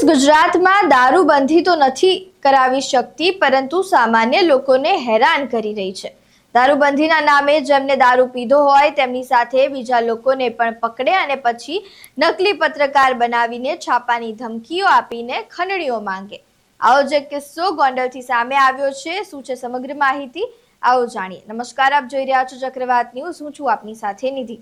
ગુજરાતમાં દારૂબંધી તો નથી કરાવી શકતી, પરંતુ સામાન્ય લોકોને હેરાન કરી રહી છે। દારૂબંધીના નામે જેમને દારૂ પીધો હોય તેમની સાથે બીજા લોકોને પણ પકડે અને પછી નકલી પત્રકાર બનાવીને છાપાની ધમકીઓ આપીને ખંડણીઓ માંગે। આવો જ એક કિસ્સો ગોંડલથી સામે આવ્યો છે। શું છે સમગ્ર માહિતી, આવો જાણીએ। નમસ્કાર, આપ જોઈ રહ્યા છો ચક્રવાત ન્યૂઝ। હું છું આપની સાથે નિધિ।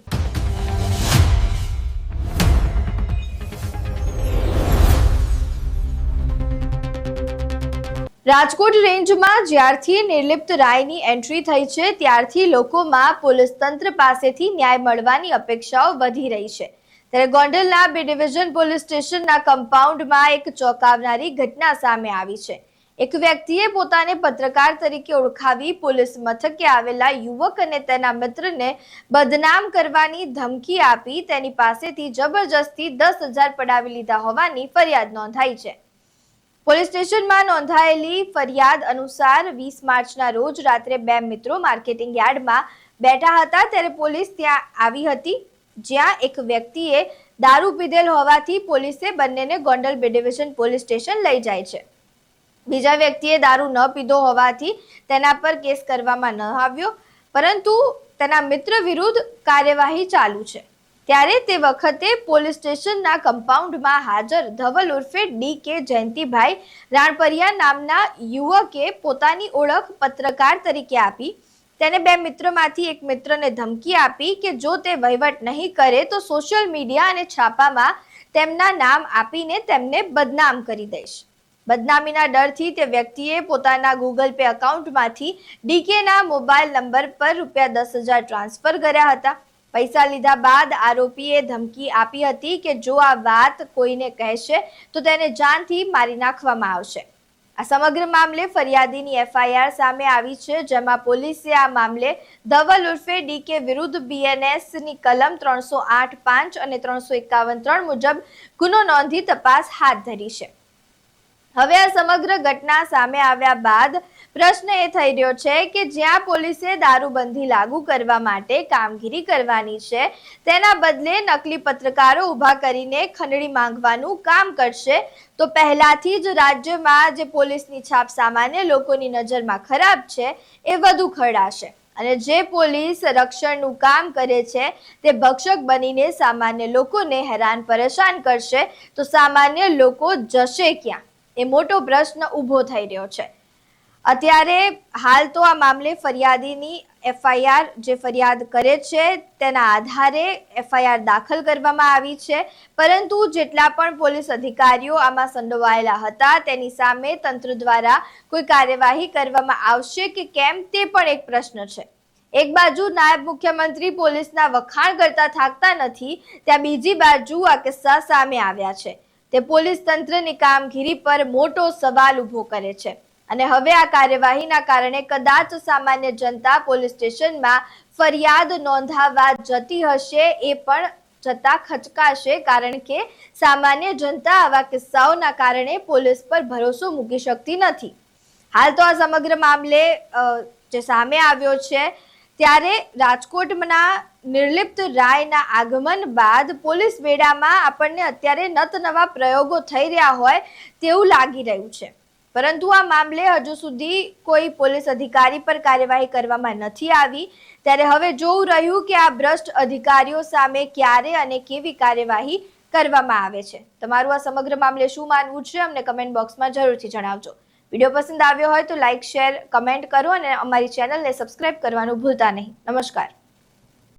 રાજકોટ રેન્જમાં જ્યારથી નિર્લિપ્ત રાયની એન્ટ્રી થઈ છે ત્યારથી લોકોમાં પોલીસ તંત્ર પાસેથી ન્યાય મળવાની અપેક્ષાઓ વધી રહી છે। ત્યારે ગોંડલના B ડિવિઝન પોલીસ સ્ટેશનના કમ્પાઉન્ડમાં એક ચોંકાવનારી ઘટના સામે આવી છે। એક વ્યક્તિએ પોતાને પત્રકાર તરીકે ઓળખાવી પોલીસ મથકે આવેલા યુવક અને તેના મિત્રને બદનામ કરવાની ધમકી આપી તેની પાસેથી જબરજસ્તી 10,000 પડાવી લીધા હોવાની ફરિયાદ નોંધાઈ છે। પોલીસ સ્ટેશનમાં નોંધાયેલી ફરિયાદ અનુસાર 20 માર્ચના રોજ રાત્રે બે મિત્રો માર્કેટિંગ યાર્ડમાં બેઠા હતા ત્યારે પોલીસ ત્યાં આવી હતી, જ્યાં એક વ્યક્તિએ દારૂ પીધેલ હોવાથી પોલીસે બંનેને Gondal B division police station લઈ જાય છે। બીજા વ્યક્તિએ દારૂ ન પીધો હોવાથી તેના પર કેસ કરવામાં ન આવ્યો, પરંતુ તેના મિત્ર વિરુદ્ધ કાર્યવાહી ચાલુ છે। ત્યારે તે વખતે પોલીસ સ્ટેશનના કમ્પાઉન્ડમાં હાજર ધવલ ઉર્ફે D.K. જયંતિભાઈ રાણપરિયા નામના યુવકે પોતાની ઓળખ પત્રકાર તરીકે આપી તેને બે મિત્રમાંથી એક મિત્રને ધમકી આપી કે જો તે વહીવટ નહીં કરે તો સોશિયલ મીડિયા અને છાપામાં તેમના નામ આપીને તેમને બદનામ કરી દઈશ। બદનામીના ડરથી તે વ્યક્તિએ પોતાના ગૂગલ પે એકાઉન્ટમાંથી D.K.ના મોબાઈલ નંબર પર ₹10,000 ટ્રાન્સફર કર્યા હતા। પૈસા લીધા બાદ આરોપીએ ધમકી આપી હતી કે જો આ વાત કોઈને કહેશે તો તેને જાનથી મારી નાખવામાં આવશે। આ સમગ્ર મામલે ફરિયાદીની FIR સામે આવી છે, જેમાં પોલીસે આ મામલે ધવલ ઉર્ફે D.K. વિરુદ્ધ BNSની કલમ 308(5) અને 351(3) મુજબ ગુનો નોંધી તપાસ હાથ ધરી છે। હવે આ સમગ્ર ઘટના સામે આવ્યા બાદ પ્રશ્ન એ થઈ રહ્યો છે કે જ્યાં પોલીસે દારૂબંધી લાગુ કરવા માટે કામગીરી કરવાની છે તેના બદલે નકલી પત્રકારો ઊભા કરીને ખંડણી માંગવાનું કામ કરશે તો પહેલાથી જ રાજ્યમાં જે પોલીસની છાપ સામાન્ય લોકોની નજરમાં ખરાબ છે એ વધુ ખરડાશે અને જે પોલીસ રક્ષણનું કામ કરે છે તે ભક્ષક બનીને સામાન્ય લોકોને હેરાન પરેશાન કરશે તો સામાન્ય લોકો જશે ક્યાં, એ મોટો પ્રશ્ન ઊભો થઈ રહ્યો છે। અત્યારે હાલ તો આ મામલે ફરિયાદીની FIR જે ફરિયાદ કરે છે તેના આધારે FIR દાખલ કરવામાં આવી છે, પરંતુ જેટલા પણ પોલીસ અધિકારીઓ આમાં સંડોવાયેલા હતા તેની સામે તંત્ર દ્વારા કોઈ કાર્યવાહી કરવામાં આવશે કે કેમ તે પણ એક પ્રશ્ન છે। એક બાજુ નાયબ મુખ્યમંત્રી પોલીસના વખાણ કરતા થાકતા નથી, ત્યાં બીજી બાજુ આ કિસ્સા સામે આવ્યા છે તે પોલીસ તંત્રની કામગીરી પર મોટો સવાલ ઊભો કરે છે અને હવે આ કાર્યવાહીના કારણે કદાચ સામાન્ય જનતા પોલીસ સ્ટેશનમાં ફરિયાદ નોંધાવવા જતી હશે એ પણ જતા ખચકાશે, કારણ કે સામાન્ય જનતા આવા કિસ્સાઓના કારણે પોલીસ પર ભરોસો મૂકી શકતી નથી। હાલ તો આ સમગ્ર મામલે જે સામે આવ્યો છે ત્યારે રાજકોટના નિર્લિપ્ત રાયના આગમન બાદ પોલીસ બેડામાં આપણને અત્યારે નતનવા પ્રયોગો થઈ રહ્યા હોય તેવું લાગી રહ્યું છે, પરંતુ આ મામલે હજુ સુધી કોઈ પોલીસ અધિકારી પર કાર્યવાહી કરવામાં નથી આવી। ત્યારે હવે જોવું રહ્યું કે આ ભ્રષ્ટ અધિકારીઓ સામે ક્યારે અને કેવી કાર્યવાહી કરવામાં આવે છે। તમારું આ સમગ્ર મામલે શું માનવું છે અમને કમેન્ટ બોક્સમાં જરૂરથી જણાવજો। વિડીયો પસંદ આવ્યો હોય તો લાઇક, શેર, કમેન્ટ કરો અને અમારી ચેનલને સબસ્ક્રાઇબ કરવાનું ભૂલતા નહીં। નમસ્કાર।